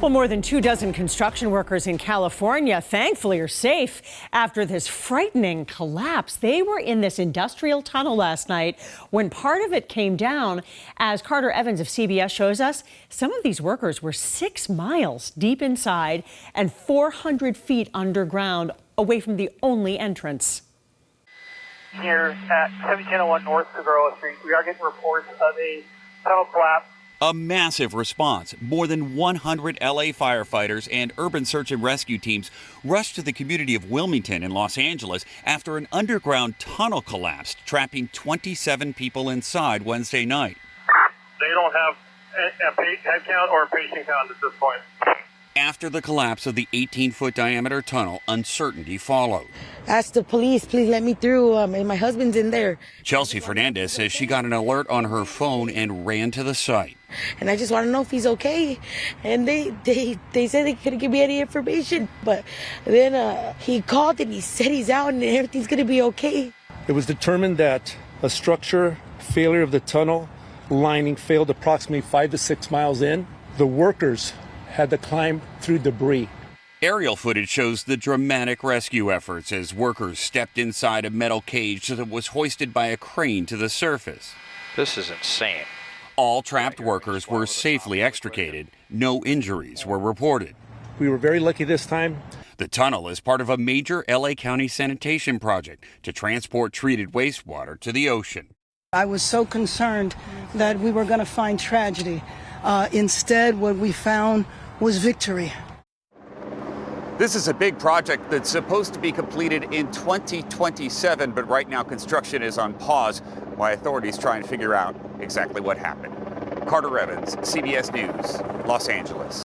Well, more than 24 construction workers in California thankfully are safe after this frightening collapse. They were in this industrial tunnel last night when part of it came down. As Carter Evans of CBS shows us, some of these workers were 6 miles deep inside and 400 feet underground, away from the only entrance. Here at 1701 North Figueroa Street, we are getting reports of a tunnel collapse. A massive response. More than 100 LA firefighters and urban search and rescue teams rushed to the community of Wilmington in Los Angeles after an underground tunnel collapsed, trapping 27 people inside Wednesday night. They don't have a head count or a patient count at this point. After the collapse of the 18-foot diameter tunnel, uncertainty followed. Asked the police, please let me through, and my husband's in there. Chelsea Fernandez says she got an alert on her phone and ran to the site. And I just want to know if he's okay. And they said they couldn't give me any information. But then he called and he said he's out and everything's going to be okay. It was determined that a structure failure of the tunnel lining failed approximately 5 to 6 miles in. The workers had to climb through debris. Aerial footage shows the dramatic rescue efforts as workers stepped inside a metal cage that was hoisted by a crane to the surface. This is insane. All trapped workers were safely extricated. No injuries were reported. We were very lucky this time. The tunnel is part of a major LA County sanitation project to transport treated wastewater to the ocean. I was so concerned that we were going to find tragedy. Instead, what we found was victory. This is a big project that's supposed to be completed in 2027, but right now construction is on pause while authorities try and figure out exactly what happened. Carter Evans, CBS News, Los Angeles.